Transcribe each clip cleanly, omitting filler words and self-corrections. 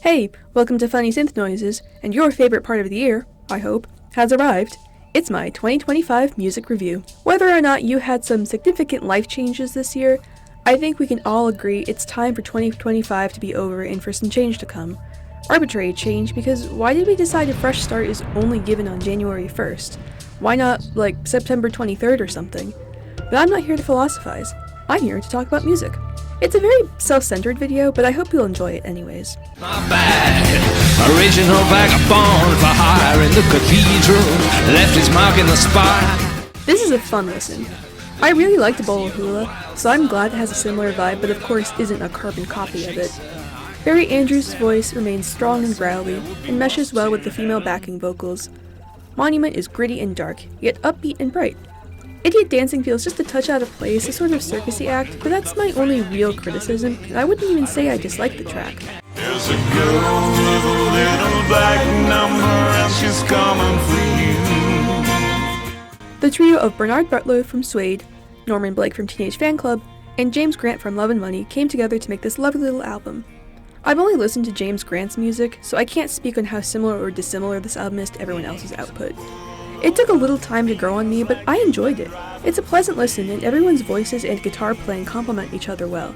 Hey, welcome to Funny Synth Noises, and your favorite part of the year, I hope, has arrived. It's my 2025 music review. Whether or not you had some significant life changes this year, I think we can all agree it's time for 2025 to be over and for some change to come. Arbitrary change, because why did we decide a fresh start is only given on January 1st? Why not, September 23rd or something? But I'm not here to philosophize. I'm here to talk about music. It's a very self-centered video, but I hope you'll enjoy it anyways. My bag, original vagabond for hire in the cathedral, left his mark in the spine. This is a fun listen. I really liked Bowl of Hula, so I'm glad it has a similar vibe, but of course isn't a carbon copy of it. Barry Andrews' voice remains strong and growly, and meshes well with the female backing vocals. Monument is gritty and dark, yet upbeat and bright. Idiot Dancing feels just a touch out of place, a sort of circusy act, but that's my only real criticism, and I wouldn't even say I dislike the track. There's a girl with a little black number and she's coming for you. The trio of Bernard Butler from Suede, Norman Blake from Teenage Fan Club, and James Grant from Love and Money came together to make this lovely little album. I've only listened to James Grant's music, so I can't speak on how similar or dissimilar this album is to everyone else's output. It took a little time to grow on me, but I enjoyed it. It's a pleasant listen, and everyone's voices and guitar playing complement each other well.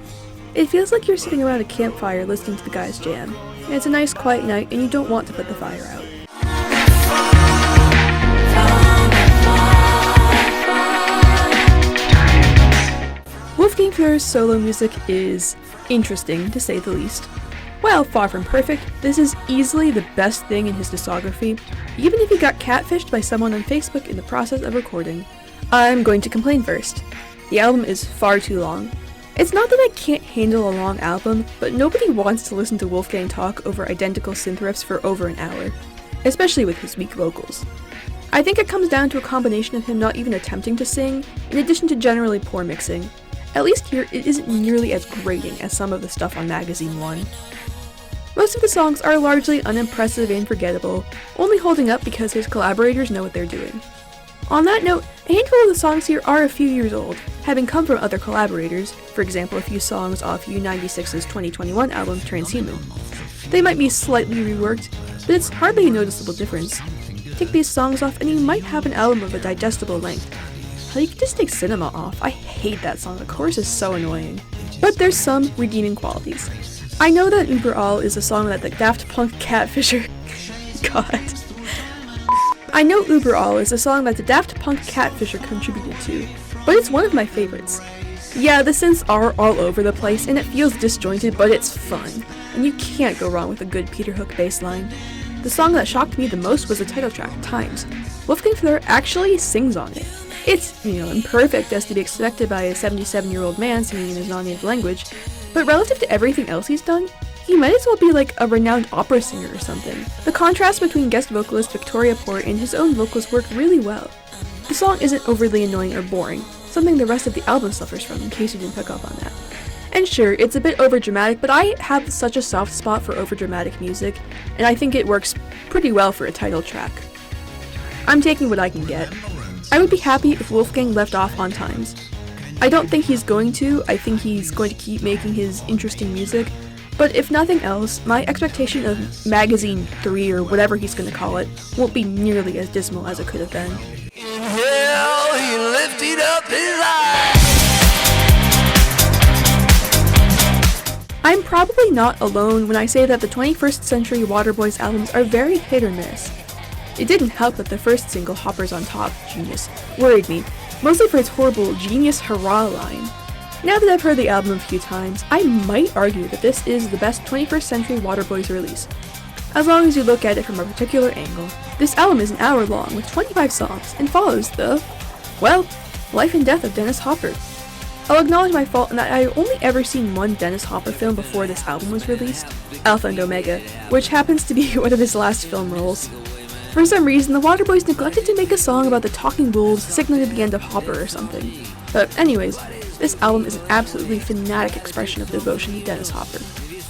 It feels like you're sitting around a campfire listening to the guys jam. And it's a nice quiet night, and you don't want to put the fire out. Wolfgang Fleur's solo music is interesting, to say the least. While far from perfect, this is easily the best thing in his discography, even if he got catfished by someone on Facebook in the process of recording. I'm going to complain first. The album is far too long. It's not that I can't handle a long album, but nobody wants to listen to Wolfgang talk over identical synth riffs for over an hour, especially with his weak vocals. I think it comes down to a combination of him not even attempting to sing, in addition to generally poor mixing. At least here, it isn't nearly as grating as some of the stuff on Magazine 1. Most of the songs are largely unimpressive and forgettable, only holding up because his collaborators know what they're doing. On that note, a handful of the songs here are a few years old, having come from other collaborators, for example a few songs off U96's 2021 album Transhuman. They might be slightly reworked, but it's hardly a noticeable difference. Take these songs off and you might have an album of a digestible length. Hell, you could just take Cinema off. I hate that song, the chorus is so annoying. But there's some redeeming qualities. I know that Uber All is a song that the Daft Punk Catfisher... I know Uber All is a song that the Daft Punk Catfisher contributed to, but it's one of my favorites. Yeah, the synths are all over the place and it feels disjointed, but it's fun. And you can't go wrong with a good Peter Hook bass line. The song that shocked me the most was the title track, Times. Wolfgang Fleur actually sings on it. It's, imperfect as to be expected by a 77-year-old man singing in his non-native language, but relative to everything else he's done, he might as well be like a renowned opera singer or something. The contrast between guest vocalist Victoria Port and his own vocals work really well. The song isn't overly annoying or boring, something the rest of the album suffers from in case you didn't pick up on that. And sure, it's a bit overdramatic, but I have such a soft spot for overdramatic music, and I think it works pretty well for a title track. I'm taking what I can get. I would be happy if Wolfgang left off on Times. I don't think he's going to. I think he's going to keep making his interesting music, but if nothing else, my expectation of Magazine 3 or whatever he's going to call it won't be nearly as dismal as it could have been. In hell, he lifted up his eyes. I'm probably not alone when I say that the 21st Century Waterboys albums are very hit or miss. It didn't help that the first single, Hoppers on Top, Genius, worried me, mostly for its horrible Genius Hurrah line. Now that I've heard the album a few times, I might argue that this is the best 21st Century Waterboys release. As long as you look at it from a particular angle, this album is an hour long with 25 songs and follows the, life and death of Dennis Hopper. I'll acknowledge my fault in that I only ever seen one Dennis Hopper film before this album was released, Alpha and Omega, which happens to be one of his last film roles. For some reason, the Waterboys neglected to make a song about the talking wolves signaling the end of Hopper or something. But anyways, this album is an absolutely fanatic expression of devotion to Dennis Hopper.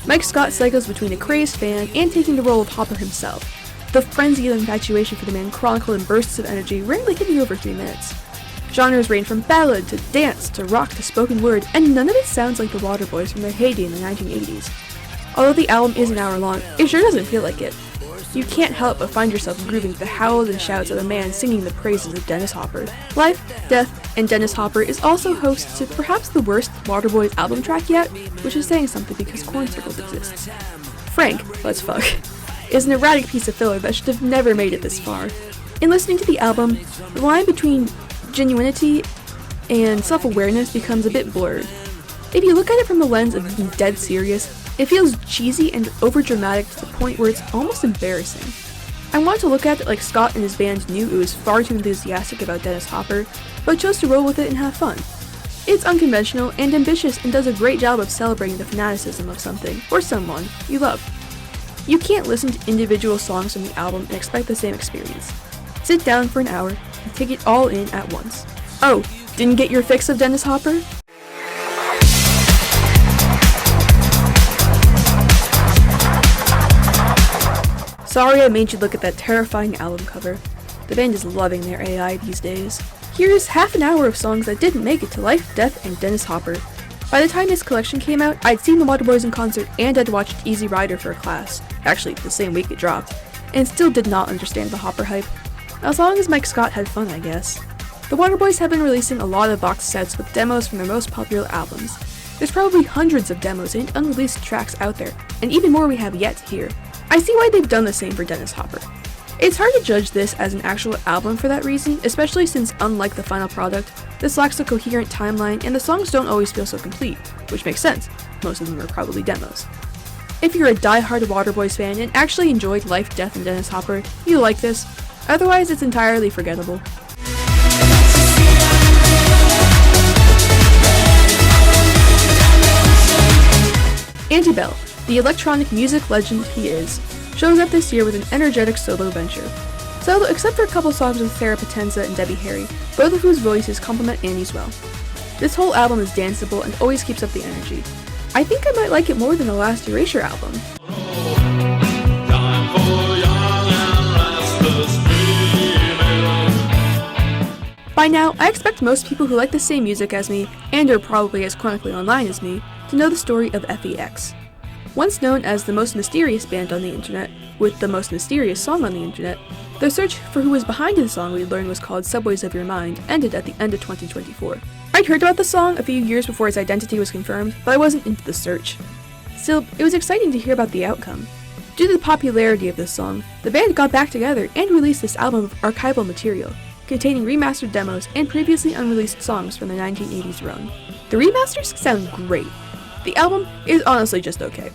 Mike Scott cycles between a crazed fan and taking the role of Hopper himself. The frenzy of infatuation for the man chronicled in bursts of energy, rarely hitting over 3 minutes. Genres range from ballad to dance to rock to spoken word, and none of it sounds like the Waterboys from their heyday in the 1980s. Although the album is an hour long, it sure doesn't feel like it. You can't help but find yourself grooving to the howls and shouts of a man singing the praises of Dennis Hopper. Life, Death, and Dennis Hopper is also host to perhaps the worst Waterboys album track yet, which is saying something because Corn Circles exists. Frank, let's fuck, is an erratic piece of filler that should have never made it this far. In listening to the album, the line between genuinity and self-awareness becomes a bit blurred. If you look at it from the lens of being dead serious, it feels cheesy and overdramatic to the point where it's almost embarrassing. I want to look at it like Scott and his band knew it was far too enthusiastic about Dennis Hopper, but chose to roll with it and have fun. It's unconventional and ambitious and does a great job of celebrating the fanaticism of something, or someone, you love. You can't listen to individual songs from the album and expect the same experience. Sit down for an hour and take it all in at once. Oh, didn't get your fix of Dennis Hopper? Sorry I made you look at that terrifying album cover. The band is loving their AI these days. Here's half an hour of songs that didn't make it to Life, Death, and Dennis Hopper. By the time this collection came out, I'd seen the Waterboys in concert and I'd watched Easy Rider for a class, actually the same week it dropped, and still did not understand the Hopper hype. As long as Mike Scott had fun, I guess. The Waterboys have been releasing a lot of box sets with demos from their most popular albums. There's probably hundreds of demos and unreleased tracks out there, and even more we have yet to hear. I see why they've done the same for Dennis Hopper. It's hard to judge this as an actual album for that reason, especially since unlike the final product, this lacks a coherent timeline and the songs don't always feel so complete, which makes sense. Most of them are probably demos. If you're a die-hard Waterboys fan and actually enjoyed Life, Death, and Dennis Hopper, you'll like this. Otherwise, it's entirely forgettable. Anti-Bell, the electronic music legend he is, shows up this year with an energetic solo venture. Solo except for a couple songs with Sarah Potenza and Debbie Harry, both of whose voices complement Andy's well. This whole album is danceable and always keeps up the energy. I think I might like it more than the last Erasure album. By now, I expect most people who like the same music as me, and are probably as chronically online as me, to know the story of FEX. Once known as the most mysterious band on the internet, with the most mysterious song on the internet, their search for who was behind the song we learned was called Subways of Your Mind ended at the end of 2024. I'd heard about the song a few years before its identity was confirmed, but I wasn't into the search. Still, it was exciting to hear about the outcome. Due to the popularity of this song, the band got back together and released this album of archival material, containing remastered demos and previously unreleased songs from the 1980s run. The remasters sound great. The album is honestly just okay.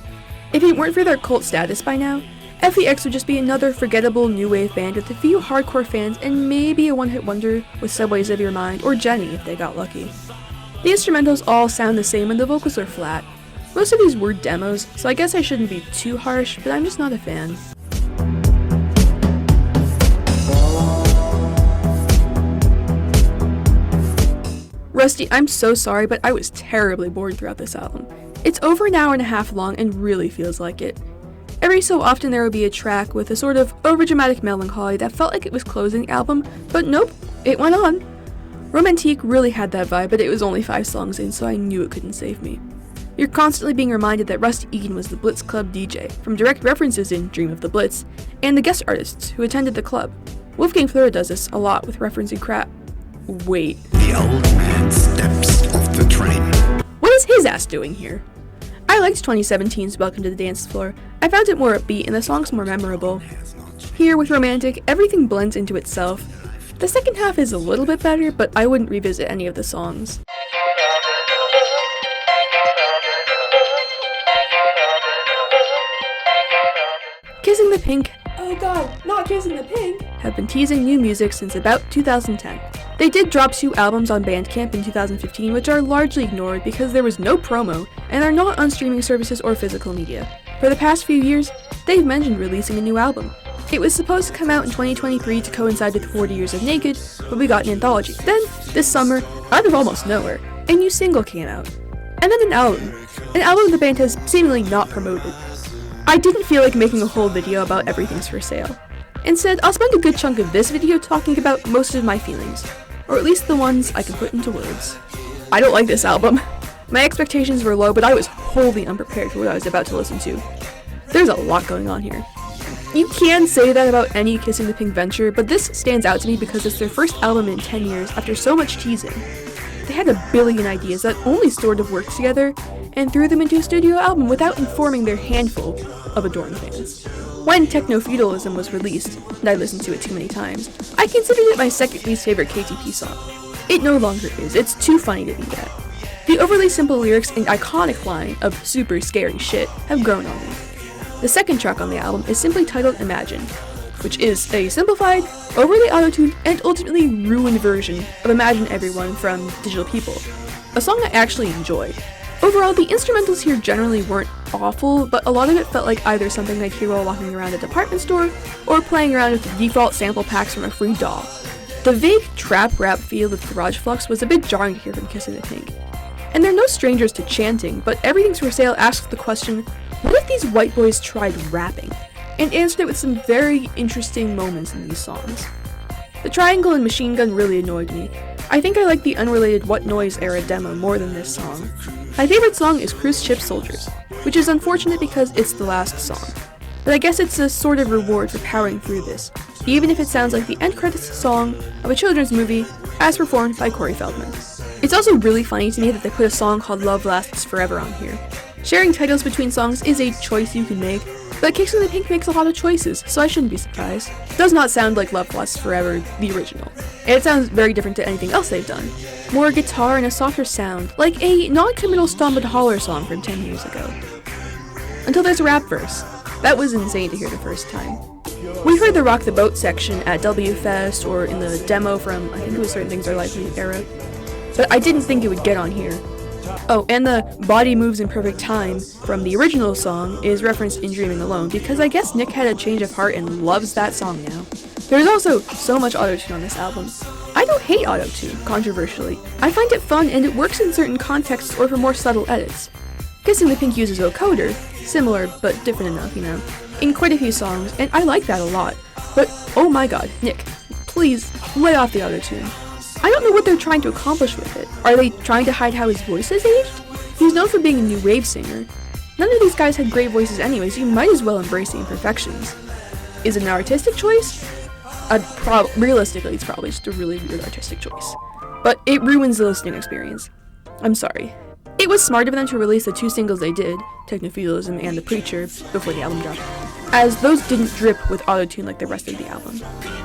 If it weren't for their cult status by now, FEX would just be another forgettable new wave band with a few hardcore fans and maybe a one-hit wonder with Subways of Your Mind or Jenny if they got lucky. The instrumentals all sound the same and the vocals are flat. Most of these were demos, so I guess I shouldn't be too harsh, but I'm just not a fan. Rusty, I'm so sorry, but I was terribly bored throughout this album. It's over an hour and a half long and really feels like it. Every so often there would be a track with a sort of overdramatic melancholy that felt like it was closing the album, but nope, it went on. Romantique really had that vibe, but it was only 5 songs in, so I knew it couldn't save me. You're constantly being reminded that Rusty Egan was the Blitz Club DJ, from direct references in Dream of the Blitz, and the guest artists who attended the club. Wolfgang Fleur does this a lot with referencing Wait. The old man steps off the train. What is his ass doing here? I liked 2017's Welcome to the Dance Floor. I found it more upbeat and the songs more memorable. Here, with Romantic, everything blends into itself. The second half is a little bit better, but I wouldn't revisit any of the songs. Kissing the Pink, oh god, not Kissing the Pink, have been teasing new music since about 2010. They did drop 2 albums on Bandcamp in 2015, which are largely ignored because there was no promo and are not on streaming services or physical media. For the past few years, they've mentioned releasing a new album. It was supposed to come out in 2023 to coincide with 40 Years of Naked, but we got an anthology. Then, this summer, out of almost nowhere, a new single came out. And then an album the band has seemingly not promoted. I didn't feel like making a whole video about Everything's for Sale. Instead, I'll spend a good chunk of this video talking about most of my feelings, or at least the ones I can put into words. I don't like this album. My expectations were low, but I was wholly unprepared for what I was about to listen to. There's a lot going on here. You can say that about any Kissing the Pink venture, but this stands out to me because it's their first album in 10 years after so much teasing. They had a billion ideas that only sort of worked together, and threw them into a studio album without informing their handful of adoring fans. When Techno-Feudalism was released, and I listened to it too many times, I considered it my second least favorite KTP song. It no longer is, it's too funny to be that. The overly simple lyrics and iconic line of super scary shit have grown on me. The second track on the album is simply titled Imagine, which is a simplified, overly auto-tuned, and ultimately ruined version of Imagine Everyone from Digital People, a song I actually enjoyed. Overall, the instrumentals here generally weren't awful, but a lot of it felt like either something I'd hear while walking around a department store, or playing around with the default sample packs from a free DAW. The vague trap rap feel of Garage Flux was a bit jarring to hear from Kissing the Pink. And they're no strangers to chanting, but Everything's for Sale asks the question, what if these white boys tried rapping? And answered it with some very interesting moments in these songs. The Triangle and Machine Gun really annoyed me. I think I like the unrelated What Noise era demo more than this song. My favorite song is Cruise Ship Soldiers, which is unfortunate because it's the last song. But I guess it's a sort of reward for powering through this, even if it sounds like the end credits song of a children's movie as performed by Corey Feldman. It's also really funny to me that they put a song called Love Lasts Forever on here. Sharing titles between songs is a choice you can make, but Kissing the Pink makes a lot of choices, so I shouldn't be surprised. It does not sound like Love Lasts Forever, the original, and it sounds very different to anything else they've done. More guitar and a softer sound, like a non-committal Stomp and Holler song from 10 years ago. Until there's a rap verse. That was insane to hear the first time. We heard the Rock the Boat section at WFest or in the demo from, I think it was Certain Things Are Likely era, but I didn't think it would get on here. Oh, and the Body Moves in Perfect Time from the original song is referenced in Dreaming Alone, because I guess Nick had a change of heart and loves that song now. There's also so much autotune on this album. I don't hate autotune, controversially. I find it fun and it works in certain contexts or for more subtle edits. Kissing the Pink uses vocoder, similar but different enough, in quite a few songs, and I like that a lot. But oh my god, Nick, please lay off the autotune. I don't know what they're trying to accomplish with it. Are they trying to hide how his voice has aged? He's known for being a new wave singer. None of these guys had great voices anyways, so you might as well embrace the imperfections. Is it an artistic choice? Realistically, it's probably just a really weird artistic choice. But it ruins the listening experience. I'm sorry. It was smart of them to release the two singles they did, Techno-Feudalism and The Preacher, before the album dropped, as those didn't drip with autotune like the rest of the album.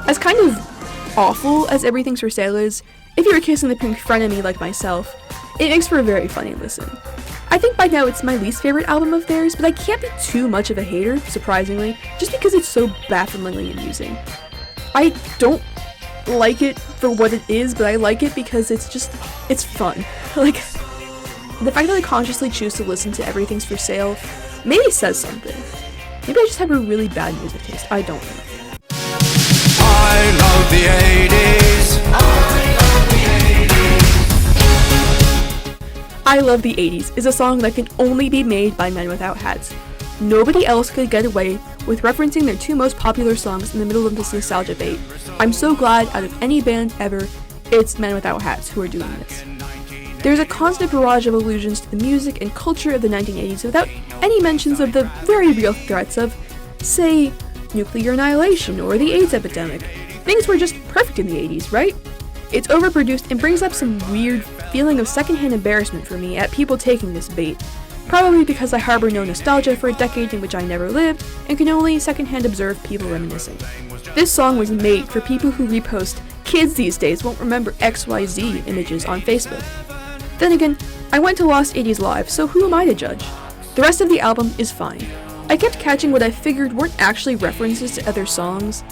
As kind of awful as Everything's for Sale is, if you're a Kissing the Pink frenemy like myself, it makes for a very funny listen. I think by now it's my least favorite album of theirs, but I can't be too much of a hater, surprisingly, just because it's so bafflingly amusing. I don't like it for what it is, but I like it because it's fun. Like, the fact that I consciously choose to listen to Everything's for Sale maybe says something. Maybe I just have a really bad music taste, I don't know. I love the 80s. I Love the 80s is a song that can only be made by Men Without Hats. Nobody else could get away with referencing their two most popular songs in the middle of this nostalgia bait. I'm so glad out of any band ever, it's Men Without Hats who are doing this. There's a constant barrage of allusions to the music and culture of the 1980s without any mentions of the very real threats of, say, nuclear annihilation or the AIDS epidemic. Things were just perfect in the 80s, right? It's overproduced and brings up some weird feeling of secondhand embarrassment for me at people taking this bait. Probably because I harbor no nostalgia for a decade in which I never lived and can only secondhand observe people reminiscing. This song was made for people who repost "kids these days won't remember XYZ" images on Facebook. Then again, I went to Lost 80s Live, so who am I to judge? The rest of the album is fine. I kept catching what I figured weren't actually references to other songs,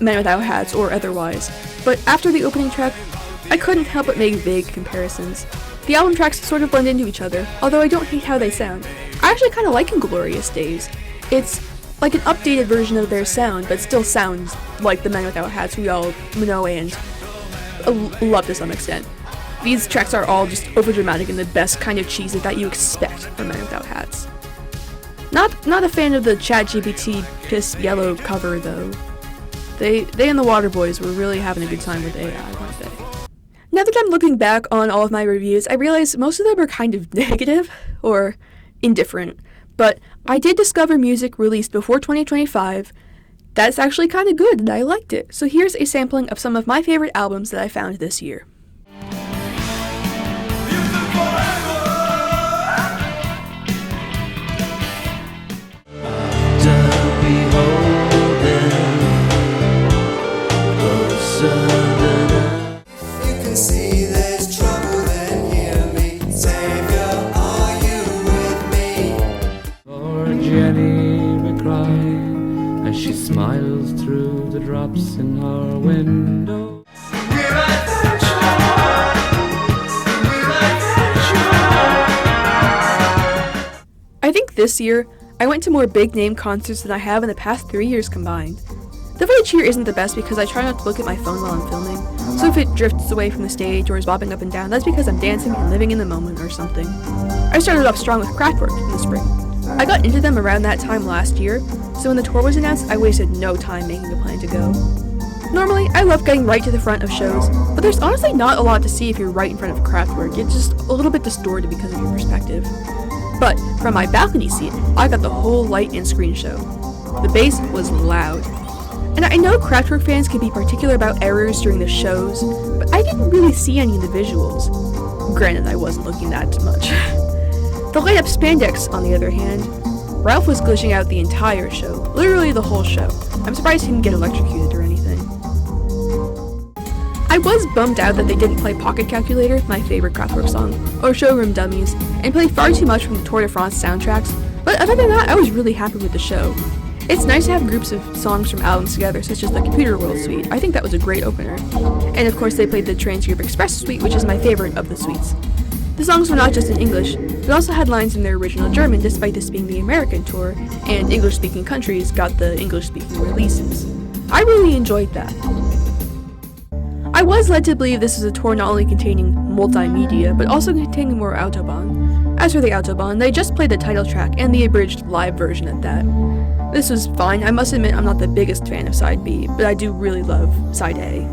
Men Without Hats or otherwise, but after the opening track, I couldn't help but make vague comparisons. The album tracks sort of blend into each other, although I don't hate how they sound. I actually kind of like Inglorious Days. It's like an updated version of their sound, but still sounds like the Men Without Hats we all know and love to some extent. These tracks are all just overdramatic and the best kind of cheesy that you expect from Men Without Hats. Not a fan of the ChatGPT Piss Yellow cover though. They and the Waterboys were really having a good time with AI, weren't they? Now that I'm looking back on all of my reviews, I realize most of them are kind of negative or indifferent, but I did discover music released before 2025 that's actually kind of good and I liked it. So here's a sampling of some of my favorite albums that I found this year. She smiles through the drops in her window. I think this year, I went to more big-name concerts than I have in the past 3 years combined. The footage here isn't the best because I try not to look at my phone while I'm filming, so if it drifts away from the stage or is bobbing up and down, that's because I'm dancing and living in the moment or something. I started off strong with Kraftwerk in the spring. I got into them around that time last year, so when the tour was announced, I wasted no time making a plan to go. Normally, I love getting right to the front of shows, but there's honestly not a lot to see if you're right in front of Kraftwerk. It's just a little bit distorted because of your perspective. But from my balcony seat, I got the whole light and screen show. The bass was loud. And I know Kraftwerk fans can be particular about errors during the shows, but I didn't really see any in the visuals. Granted, I wasn't looking that much. The light-up spandex, on the other hand, Ralph was glitching out the entire show, literally the whole show. I'm surprised he didn't get electrocuted or anything. I was bummed out that they didn't play Pocket Calculator, my favorite Kraftwerk song, or Showroom Dummies, and played far too much from the Tour de France soundtracks, but other than that, I was really happy with the show. It's nice to have groups of songs from albums together, such as the Computer World Suite. I think that was a great opener. And of course they played the Trans-Europe Express Suite, which is my favorite of the suites. The songs were not just in English, but also had lines in their original German, despite this being the American tour, and English-speaking countries got the English-speaking releases. I really enjoyed that. I was led to believe this was a tour not only containing multimedia, but also containing more Autobahn. As for the Autobahn, they just played the title track and the abridged live version at that. This was fine. I must admit I'm not the biggest fan of Side B, but I do really love Side A.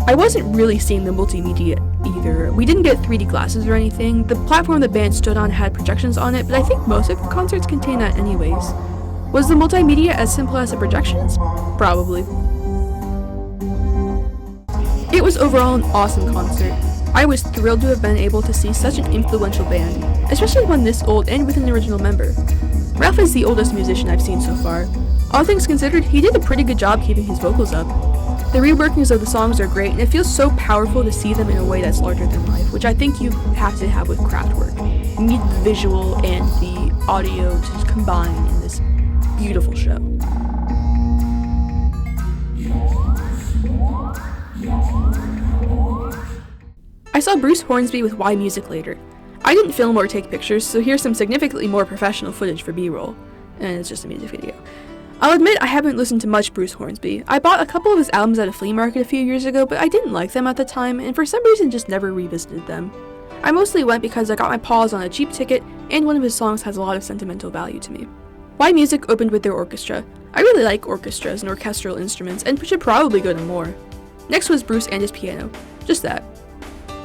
I wasn't really seeing the multimedia either. We didn't get 3D glasses or anything. The platform the band stood on had projections on it, but I think most of the concerts contain that anyways. Was the multimedia as simple as the projections? Probably. It was overall an awesome concert. I was thrilled to have been able to see such an influential band, especially one this old and with an original member. Ralph is the oldest musician I've seen so far. All things considered, he did a pretty good job keeping his vocals up. The reworkings of the songs are great, and it feels so powerful to see them in a way that's larger than life, which I think you have to have with Kraftwerk. You need the visual and the audio to combine in this beautiful show. I saw Bruce Hornsby with Y Music later. I didn't film or take pictures, so here's some significantly more professional footage for B-roll. And it's just a music video. I'll admit I haven't listened to much Bruce Hornsby. I bought a couple of his albums at a flea market a few years ago, but I didn't like them at the time, and for some reason just never revisited them. I mostly went because I got my paws on a cheap ticket, and one of his songs has a lot of sentimental value to me. Y Music opened with their orchestra. I really like orchestras and orchestral instruments, and should probably go to more. Next was Bruce and his piano. Just that.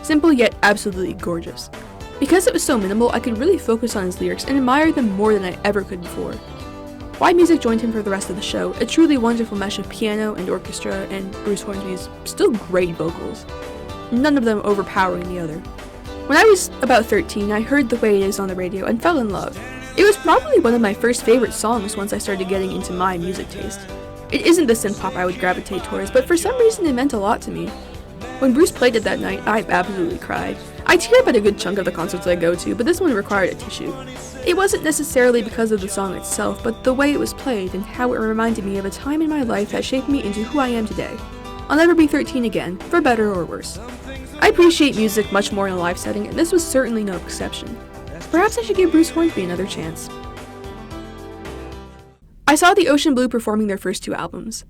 Simple yet absolutely gorgeous. Because it was so minimal, I could really focus on his lyrics and admire them more than I ever could before. Y Music joined him for the rest of the show, a truly wonderful mesh of piano and orchestra and Bruce Hornsby's still great vocals, none of them overpowering the other. When I was about 13, I heard The Way It Is on the radio and fell in love. It was probably one of my first favorite songs once I started getting into my music taste. It isn't the synth pop I would gravitate towards, but for some reason it meant a lot to me. When Bruce played it that night, I absolutely cried. I tear up at a good chunk of the concerts I go to, but this one required a tissue. It wasn't necessarily because of the song itself, but the way it was played and how it reminded me of a time in my life that shaped me into who I am today. I'll never be 13 again, for better or worse. I appreciate music much more in a live setting, and this was certainly no exception. Perhaps I should give Bruce Hornsby another chance. I saw the Ocean Blue performing their first 2 albums.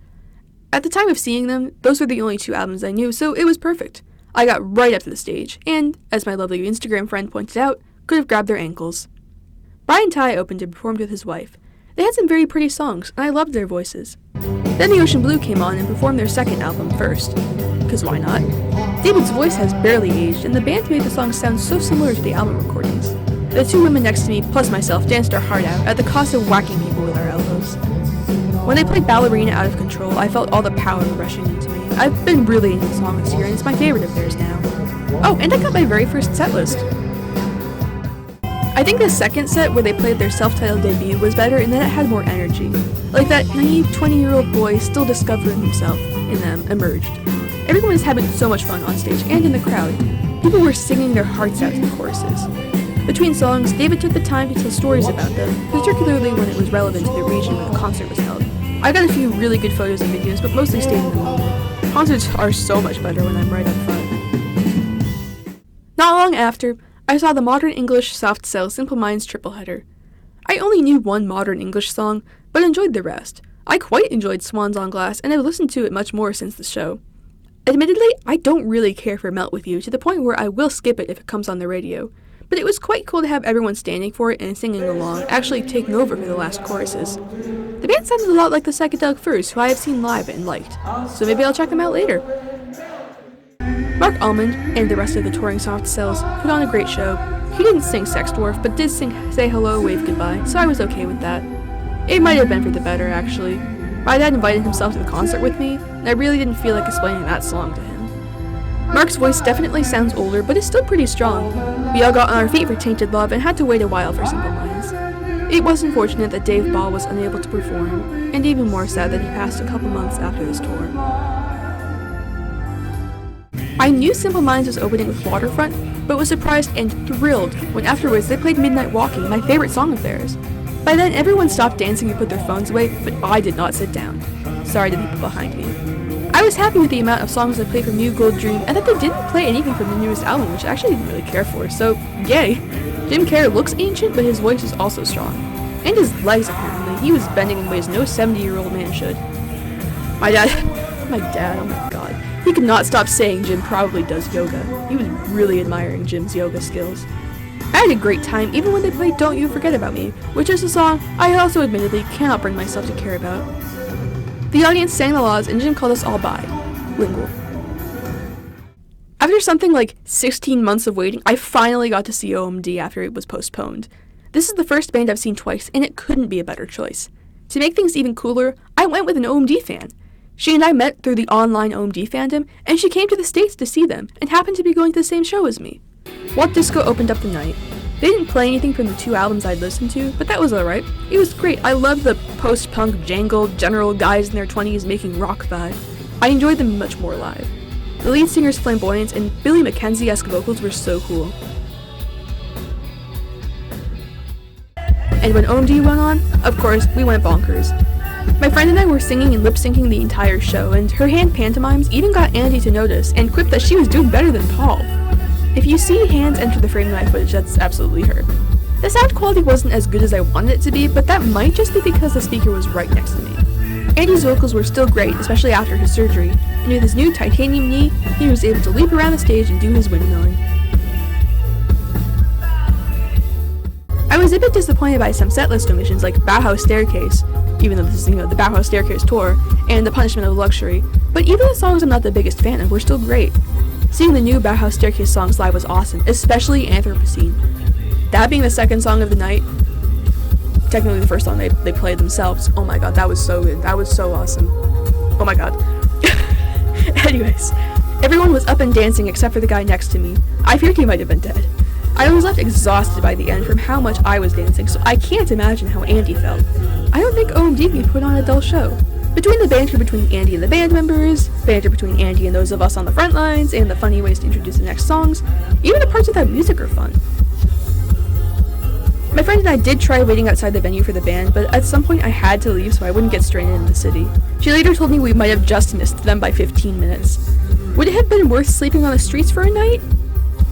At the time of seeing them, those were the only 2 albums I knew, so it was perfect. I got right up to the stage, and, as my lovely Instagram friend pointed out, could have grabbed their ankles. Brian Ty opened and performed with his wife. They had some very pretty songs, and I loved their voices. Then the Ocean Blue came on and performed their second album first. 'Cause why not? David's voice has barely aged, and the band made the song sound so similar to the album recordings. The two women next to me, plus myself, danced our heart out at the cost of whacking people with our elbows. When they played Ballerina Out of Control, I felt all the power rushing into me. I've been really into the song this year, and it's my favorite of theirs now. Oh, and I got my very first set list. I think the second set, where they played their self-titled debut, was better in that it had more energy. Like that naive 20-year-old boy still discovering himself in them emerged. Everyone was having so much fun on stage and in the crowd. People were singing their hearts out in the choruses. Between songs, David took the time to tell stories about them, particularly when it was relevant to the region where the concert was held. I got a few really good photos and videos, but mostly stayed in the moment. Concerts are so much better when I'm right up front. Not long after, I saw the Modern English Soft Cell Simple Minds triple header. I only knew one Modern English song, but enjoyed the rest. I quite enjoyed Swans on Glass, and have listened to it much more since the show. Admittedly, I don't really care for Melt With You, to the point where I will skip it if it comes on the radio, but it was quite cool to have everyone standing for it and singing along, actually taking over for the last choruses. The band sounded a lot like the Psychedelic Furs, who I have seen live and liked, so maybe I'll check them out later. Mark Almond and the rest of the touring Soft Cells put on a great show. He didn't sing Sex Dwarf, but did sing Say Hello, Wave Goodbye, so I was okay with that. It might have been for the better, actually. My dad invited himself to the concert with me, and I really didn't feel like explaining that song to him. Mark's voice definitely sounds older, but is still pretty strong. We all got on our feet for Tainted Love and had to wait a while for Simple Minds. It was unfortunate that Dave Ball was unable to perform, and even more sad that he passed a couple months after this tour. I knew Simple Minds was opening with Waterfront, but was surprised and thrilled when afterwards they played Midnight Walking, my favorite song of theirs. By then, everyone stopped dancing and put their phones away, but I did not sit down. Sorry to the people behind me. I was happy with the amount of songs they played from New Gold Dream, and that they didn't play anything from the newest album, which I actually didn't really care for, so yay! Jim Kerr looks ancient, but his voice is also strong. And his legs, apparently. He was bending in ways no 70-year-old man should. My dad, oh my god. He could not stop saying Jim probably does yoga. He was really admiring Jim's yoga skills. I had a great time even when they played Don't You Forget About Me, which is a song I also admittedly cannot bring myself to care about. The audience sang the laws and Jim called us all bilingual. After something like 16 months of waiting, I finally got to see OMD after it was postponed. This is the first band I've seen twice, and it couldn't be a better choice. To make things even cooler, I went with an OMD fan. She and I met through the online OMD fandom, and she came to the States to see them, and happened to be going to the same show as me. Walt Disco opened up the night. They didn't play anything from the two albums I'd listened to, but that was alright. It was great. I loved the post-punk, jangled, general guys in their 20s making rock vibe. I enjoyed them much more live. The lead singer's flamboyance and Billy Mackenzie-esque vocals were so cool. And when OMD went on, of course, we went bonkers. My friend and I were singing and lip-syncing the entire show, and her hand pantomimes even got Andy to notice and quipped that she was doing better than Paul. If you see hands enter the frame in my footage, that's absolutely her. The sound quality wasn't as good as I wanted it to be, but that might just be because the speaker was right next to me. Andy's vocals were still great, especially after his surgery, and with his new titanium knee, he was able to leap around the stage and do his windmilling. I was a bit disappointed by some setlist omissions like Bauhaus Staircase, even though this is, the Bauhaus Staircase tour, and The Punishment of Luxury, but even the songs I'm not the biggest fan of were still great. Seeing the new Bauhaus Staircase songs live was awesome, especially Anthropocene. That being the second song of the night, technically the first song they played themselves, oh my god, that was so good, that was so awesome. Oh my god. Anyways, everyone was up and dancing except for the guy next to me. I feared he might have been dead. I was left exhausted by the end from how much I was dancing, so I can't imagine how Andy felt. I don't think OMD can put on a dull show. Between the banter between Andy and the band members, banter between Andy and those of us on the front lines, and the funny ways to introduce the next songs, even the parts without music are fun. My friend and I did try waiting outside the venue for the band, but at some point I had to leave so I wouldn't get stranded in the city. She later told me we might have just missed them by 15 minutes. Would it have been worth sleeping on the streets for a night?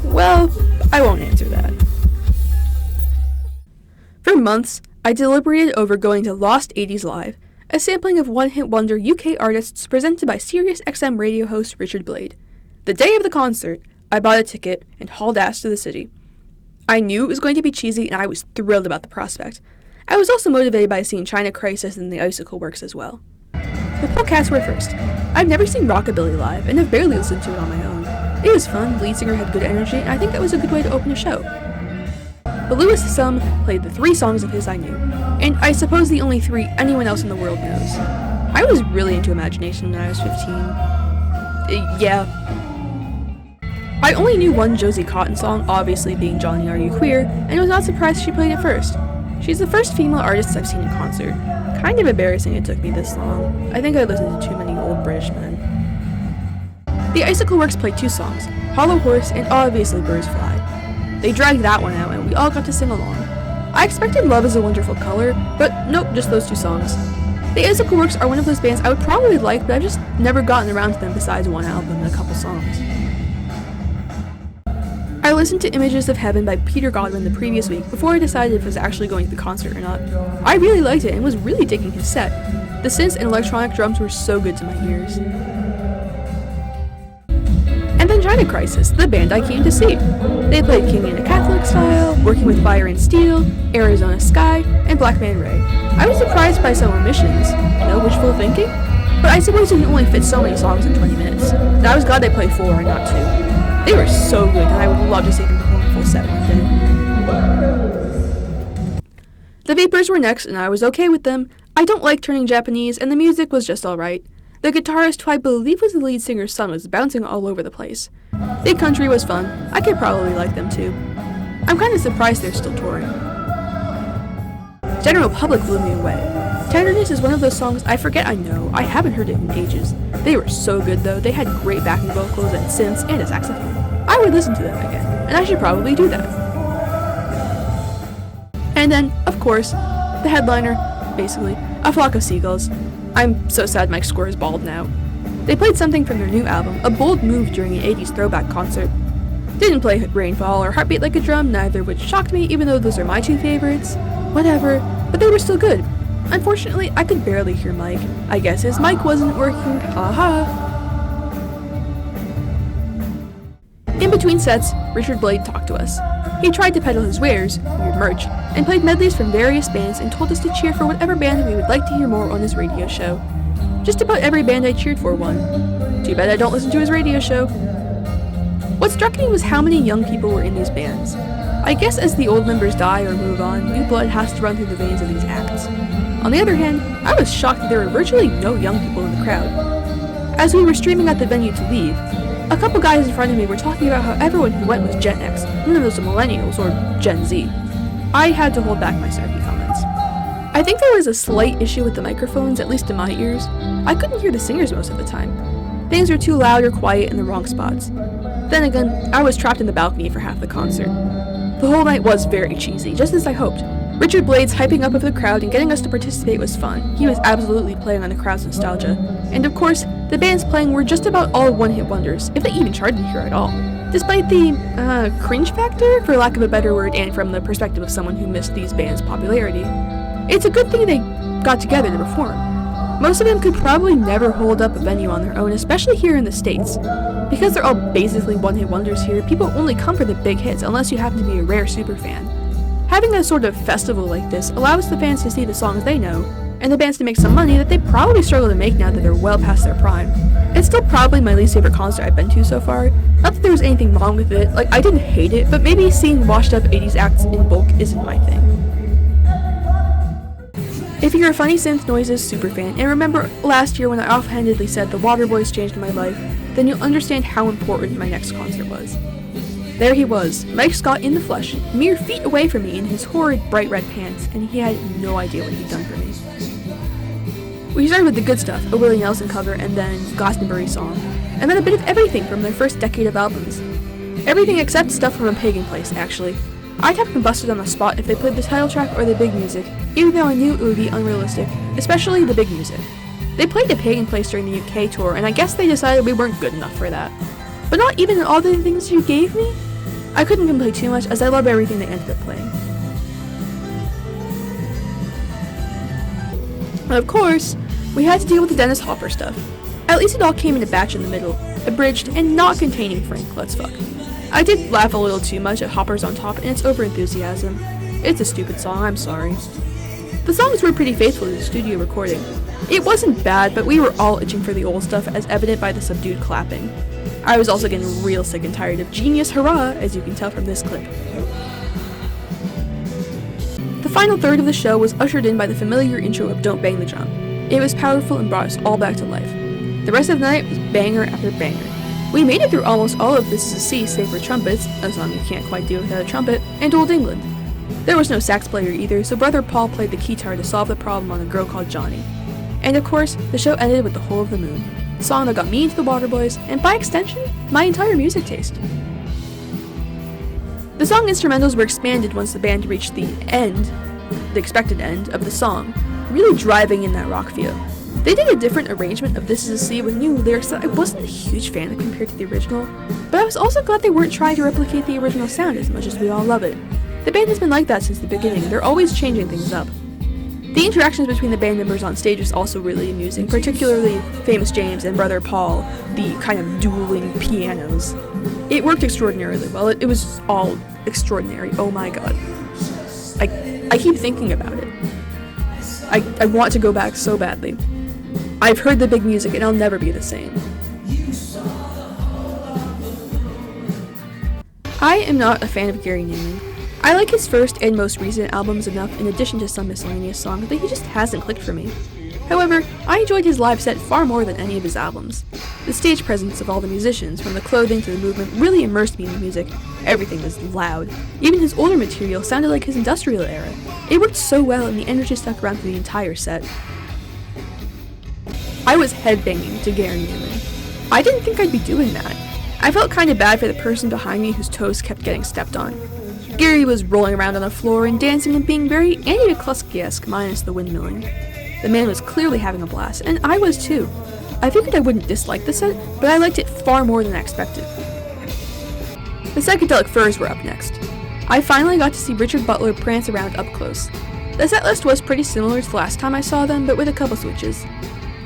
Well, I won't answer that. For months, I deliberated over going to Lost 80s Live, a sampling of one-hit wonder UK artists presented by Sirius XM radio host Richard Blade. The day of the concert, I bought a ticket and hauled ass to the city. I knew it was going to be cheesy, and I was thrilled about the prospect. I was also motivated by seeing China Crisis and the Icicle Works as well. The Polecats were first. I've never seen Rockabilly live, and have barely listened to it on my own. It was fun, the lead singer had good energy, and I think that was a good way to open a show. But Louis Sum played the 3 songs of his I knew, and I suppose the only 3 anyone else in the world knows. I was really into Imagination when I was 15. Yeah. I only knew one Josie Cotton song, obviously being Johnny Are You Queer, and was not surprised she played it first. She's the first female artist I've seen in concert. Kind of embarrassing it took me this long. I think I listened to too many old British men. The Icicle Works played 2 songs, Hollow Horse and obviously Birds Fly. They dragged that one out and we all got to sing along. I expected Love is a Wonderful Color, but nope, just those 2 songs. The Icicle Works are one of those bands I would probably like, but I've just never gotten around to them besides one album and a couple songs. I listened to Images of Heaven by Peter Godwin the previous week before I decided if I was actually going to the concert or not. I really liked it and was really digging his set. The synths and electronic drums were so good to my ears. And then China Crisis, the band I came to see. They played King in a Catholic Style, Working with Fire and Steel, Arizona Sky, and Black Man Ray. I was surprised by some omissions. No wishful thinking? But I suppose you can only fit so many songs in 20 minutes. And I was glad they played 4 and not 2. They were so good, and I would love to see them perform a full set one day. The Vapors were next, and I was okay with them. I don't like turning Japanese, and the music was just alright. The guitarist, who I believe was the lead singer's son, was bouncing all over the place. Big Country was fun. I could probably like them too. I'm kind of surprised they're still touring. General Public blew me away. Tenderness is one of those songs I forget I know. I haven't heard it in ages. They were so good though. They had great backing vocals and synths and a saxophone. I would listen to them again, and I should probably do that. And then, of course, the headliner, basically, A Flock of Seagulls. I'm so sad Mike Score is bald now. They played something from their new album, a bold move during an 80s throwback concert. Didn't play Rainfall or Heartbeat Like a Drum, neither, which shocked me even though those are my 2 favorites. Whatever, but they were still good. Unfortunately, I could barely hear Mike. I guess his mic wasn't working, haha. In between sets, Richard Blade talked to us. He tried to peddle his wares, weird merch, and played medleys from various bands and told us to cheer for whatever band we would like to hear more on his radio show. Just about every band I cheered for won. Too bad I don't listen to his radio show. What struck me was how many young people were in these bands. I guess as the old members die or move on, new blood has to run through the veins of these acts. On the other hand, I was shocked that there were virtually no young people in the crowd. As we were streaming at the venue to leave, a couple guys in front of me were talking about how everyone who went was Gen X, none of those are millennials or Gen Z. I had to hold back my snarky comments. I think there was a slight issue with the microphones, at least in my ears. I couldn't hear the singers most of the time. Things were too loud or quiet in the wrong spots. Then again, I was trapped in the balcony for half the concert. The whole night was very cheesy, just as I hoped. Richard Blade's hyping up of the crowd and getting us to participate was fun. He was absolutely playing on the crowd's nostalgia. And of course, the bands playing were just about all one-hit wonders, if they even charted here at all. Despite the, cringe factor, for lack of a better word, and from the perspective of someone who missed these bands' popularity. It's a good thing they got together to perform. Most of them could probably never hold up a venue on their own, especially here in the States. Because they're all basically one-hit wonders here, people only come for the big hits unless you happen to be a rare superfan. Having a sort of festival like this allows the fans to see the songs they know, and the bands to make some money that they probably struggle to make now that they're well past their prime. It's still probably my least favorite concert I've been to so far. Not that there was anything wrong with it, like I didn't hate it, but maybe seeing washed up 80s acts in bulk isn't my thing. If you're a Funny Synth Noises superfan, and remember last year when I offhandedly said the Waterboys changed my life, then you'll understand how important my next concert was. There he was, Mike Scott in the flesh, mere feet away from me in his horrid bright red pants, and he had no idea what he'd done for me. We started with the good stuff, a Willie Nelson cover, and then Glastonbury song, and then a bit of everything from their first decade of albums. Everything except stuff from A Pagan Place, actually. I'd have combusted on the spot if they played the title track or the big music, even though I knew it would be unrealistic, especially the big music. They played The Pagan Place during the UK tour, and I guess they decided we weren't good enough for that. But not even in all the things you gave me? I couldn't complain too much, as I love everything they ended up playing. And of course, we had to deal with the Dennis Hopper stuff. At least it all came in a batch in the middle, abridged and not containing Frank Let's Fuck. I did laugh a little too much at Hopper's on Top and its overenthusiasm. It's a stupid song, I'm sorry. The songs were pretty faithful to the studio recording. It wasn't bad, but we were all itching for the old stuff as evident by the subdued clapping. I was also getting real sick and tired of Genius Hurrah, as you can tell from this clip. The final third of the show was ushered in by the familiar intro of Don't Bang the Drum. It was powerful and brought us all back to life. The rest of the night was banger after banger. We made it through almost all of This Is a Sea save for trumpets, a song you can't quite do without a trumpet, and Old England. There was no sax player either, so Brother Paul played the keytar to solve the problem on A Girl Called Johnny. And of course, the show ended with The Hole of the Moon, the song that got me into the Waterboys, and by extension, my entire music taste. The song instrumentals were expanded once the band reached the expected end of the song, really driving in that rock feel. They did a different arrangement of This Is a Sea with new lyrics that I wasn't a huge fan of compared to the original, but I was also glad they weren't trying to replicate the original sound as much as we all love it. The band has been like that since the beginning, they're always changing things up. The interactions between the band members on stage was also really amusing, particularly Famous James and Brother Paul, the kind of dueling pianos. It worked extraordinarily well, it was all extraordinary, oh my god. I keep thinking about it. I want to go back so badly. I've heard the big music and I'll never be the same. I am not a fan of Gary Newman. I like his first and most recent albums enough in addition to some miscellaneous songs, but he just hasn't clicked for me. However, I enjoyed his live set far more than any of his albums. The stage presence of all the musicians, from the clothing to the movement, really immersed me in the music. Everything was loud. Even his older material sounded like his industrial era. It worked so well and the energy stuck around through the entire set. I was headbanging to Gary Newman. I didn't think I'd be doing that. I felt kinda bad for the person behind me whose toes kept getting stepped on. Gary was rolling around on the floor and dancing and being very Andy McCluskey-esque minus the windmilling. The man was clearly having a blast, and I was too. I figured I wouldn't dislike the set, but I liked it far more than I expected. The Psychedelic Furs were up next. I finally got to see Richard Butler prance around up close. The set list was pretty similar to the last time I saw them, but with a couple switches.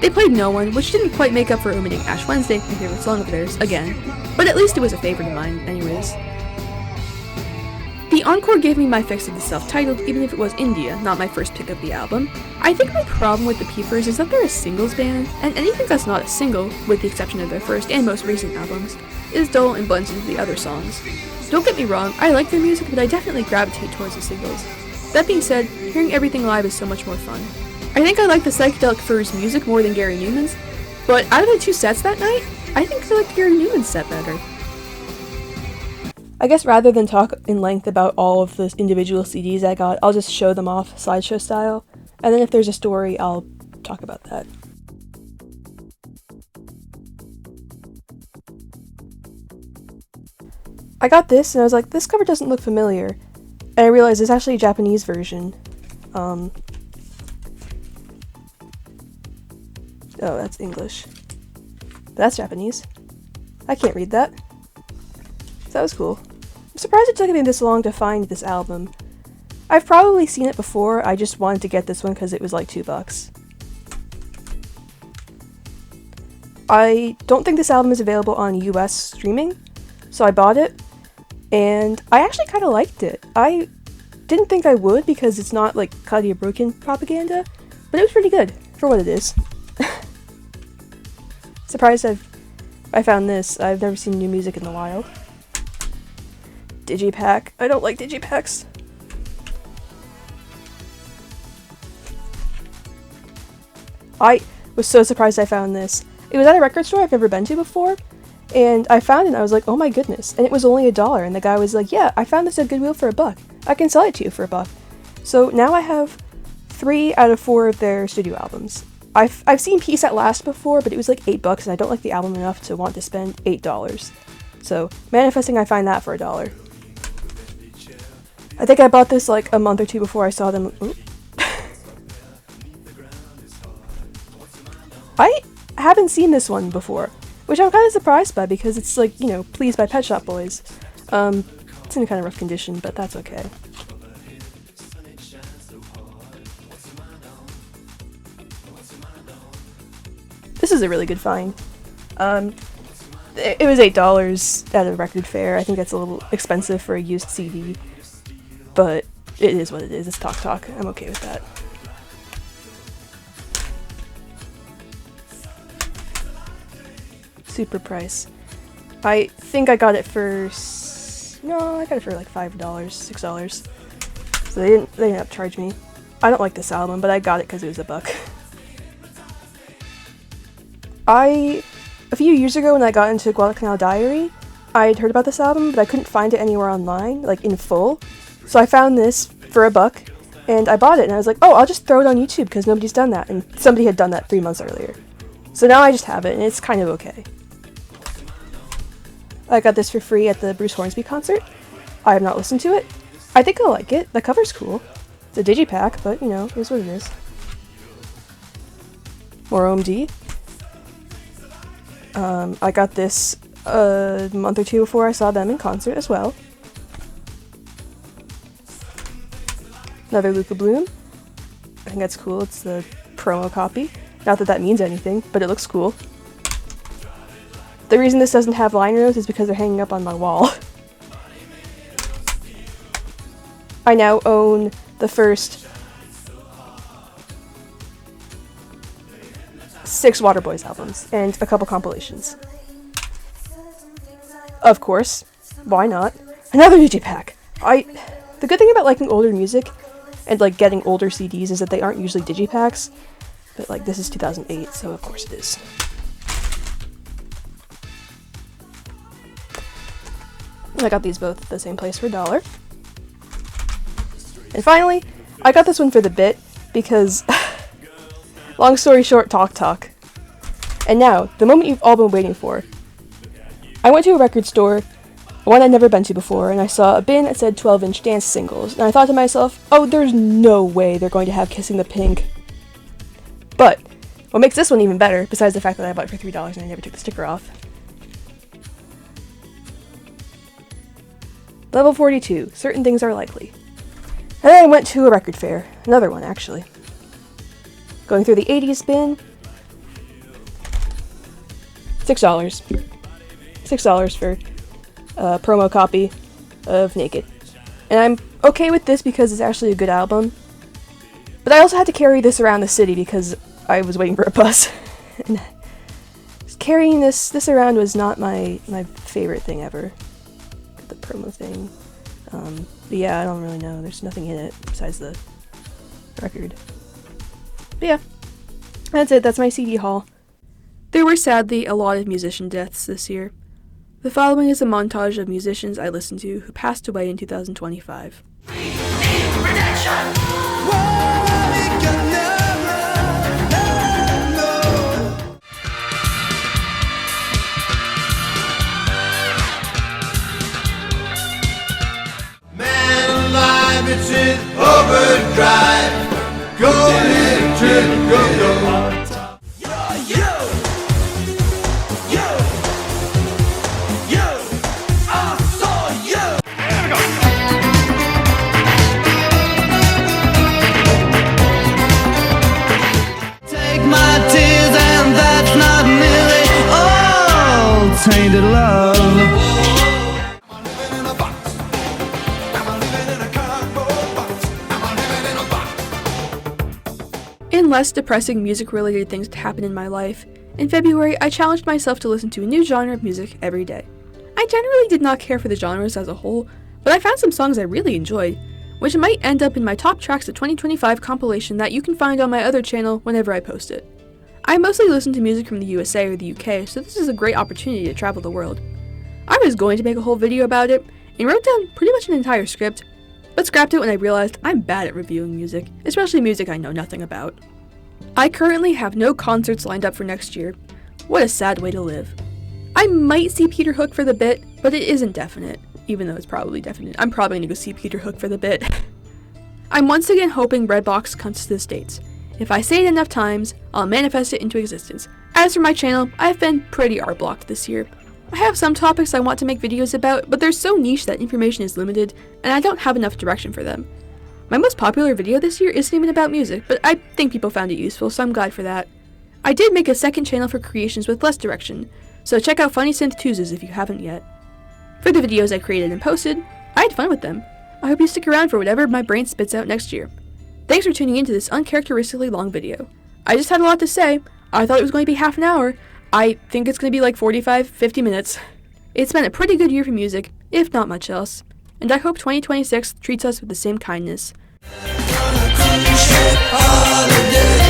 They played No One, which didn't quite make up for omitting Ash Wednesday, my favorite song of theirs, again, but at least it was a favorite of mine anyways. The encore gave me my fix of the self-titled, even if it was India, not my first pick of the album. I think my problem with the Peepers is that they're a singles band, and anything that's not a single, with the exception of their first and most recent albums, is dull and blends into the other songs. Don't get me wrong, I like their music, but I definitely gravitate towards the singles. That being said, hearing everything live is so much more fun. I think I like the Psychedelic Furs music more than Gary Newman's, but out of the two sets that night, I think I liked Gary Newman's set better. I guess rather than talk in length about all of the individual CDs I got, I'll just show them off slideshow style, and then if there's a story, I'll talk about that. I got this, and I was like, this cover doesn't look familiar, and I realized it's actually a Japanese version. Oh, that's English. That's Japanese. I can't read that. So that was cool. I'm surprised it took me this long to find this album. I've probably seen it before, I just wanted to get this one because it was like $2. I don't think this album is available on US streaming, so I bought it, and I actually kind of liked it. I didn't think I would because it's not like Claudia Broken propaganda, but it was pretty good for what it is. Surprised I found this. I've never seen new music in the wild. Digipack. I don't like digipacks. I was so surprised I found this. It was at a record store I've never been to before, and I found it and I was like, oh my goodness, and it was only $1, and the guy was like, yeah, I found this at Goodwill for $1. I can sell it to you for $1. So now I have 3 out of 4 of their studio albums. I've seen Peace at Last before, but it was like $8, and I don't like the album enough to want to spend $8. So, manifesting I find that for $1. I think I bought this like a month or 2 before I saw them. I haven't seen this one before, which I'm kind of surprised by because it's like, you know, Pleased by Pet Shop Boys. It's in kind of rough condition, but that's okay. This is a really good find. It was $8 at a record fair. I think that's a little expensive for a used CD, but it is what it is. It's Talk. I'm okay with that. Super price. I think I got it for... No, I got it for like $5, $6. So they didn't upcharge me. I don't like this album, but I got it because it was $1. A few years ago when I got into Guadalcanal Diary, I'd heard about this album, but I couldn't find it anywhere online, like in full. So I found this for $1, and I bought it, and I was like, oh, I'll just throw it on YouTube because nobody's done that, and somebody had done that 3 months earlier. So now I just have it, and it's kind of okay. I got this for free at the Bruce Hornsby concert. I have not listened to it. I think I'll like it. The cover's cool. It's a digipack, but, you know, here's what it is. More OMD. I got this a month or two before I saw them in concert as well. Another Luca Bloom. I think that's cool. It's the promo copy. Not that that means anything, but it looks cool. The reason this doesn't have line rows is because they're hanging up on my wall. I now own the first 6 Waterboys albums and a couple compilations. Of course, why not? Another digipack! The good thing about liking older music and like getting older CDs is that they aren't usually digipacks, but like this is 2008, so of course it is. I got these both at the same place for $1. And finally, I got this one for the bit because, long story short, talk. And now, the moment you've all been waiting for. I went to a record store, one I'd never been to before, and I saw a bin that said 12-inch dance singles, and I thought to myself, oh, there's no way they're going to have Kissing the Pink. But, what makes this one even better, besides the fact that I bought it for $3 and I never took the sticker off. Level 42, certain things are likely. And then I went to a record fair, another one actually. Going through the 80s bin, $6. $6 for a promo copy of Naked. And I'm okay with this because it's actually a good album. But I also had to carry this around the city because I was waiting for a bus. And carrying this around was not my favorite thing ever. The promo thing. But yeah, I don't really know. There's nothing in it besides the record. But yeah, that's it. That's my CD haul. There were sadly a lot of musician deaths this year. The following is a montage of musicians I listened to who passed away in 2025. It's in overdrive. Go little trip, go. Yo, I saw you. There we go. Take my tears and that's not nearly all tainted love. In less depressing music-related things that happened in my life, in February I challenged myself to listen to a new genre of music every day. I generally did not care for the genres as a whole, but I found some songs I really enjoyed, which might end up in my Top Tracks of 2025 compilation that you can find on my other channel whenever I post it. I mostly listen to music from the USA or the UK, so this is a great opportunity to travel the world. I was going to make a whole video about it, and wrote down pretty much an entire script, but scrapped it when I realized I'm bad at reviewing music, especially music I know nothing about. I currently have no concerts lined up for next year. What a sad way to live. I might see Peter Hook for the bit, but it isn't definite, even though it's probably definite. I'm probably gonna go see Peter Hook for the bit. I'm once again hoping Redbox comes to the States. If I say it enough times, I'll manifest it into existence. As for my channel, I've been pretty art blocked this year. I have some topics I want to make videos about, but they're so niche that information is limited, and I don't have enough direction for them. My most popular video this year isn't even about music, but I think people found it useful, so I'm glad for that. I did make a second channel for creations with less direction, so check out Funny Synth Tuesdays if you haven't yet. For the videos I created and posted, I had fun with them. I hope you stick around for whatever my brain spits out next year. Thanks for tuning in to this uncharacteristically long video. I just had a lot to say. I thought it was going to be half an hour. I think it's going to be like 45, 50 minutes. It's been a pretty good year for music, if not much else, and I hope 2026 treats us with the same kindness. On a cruise ship holiday.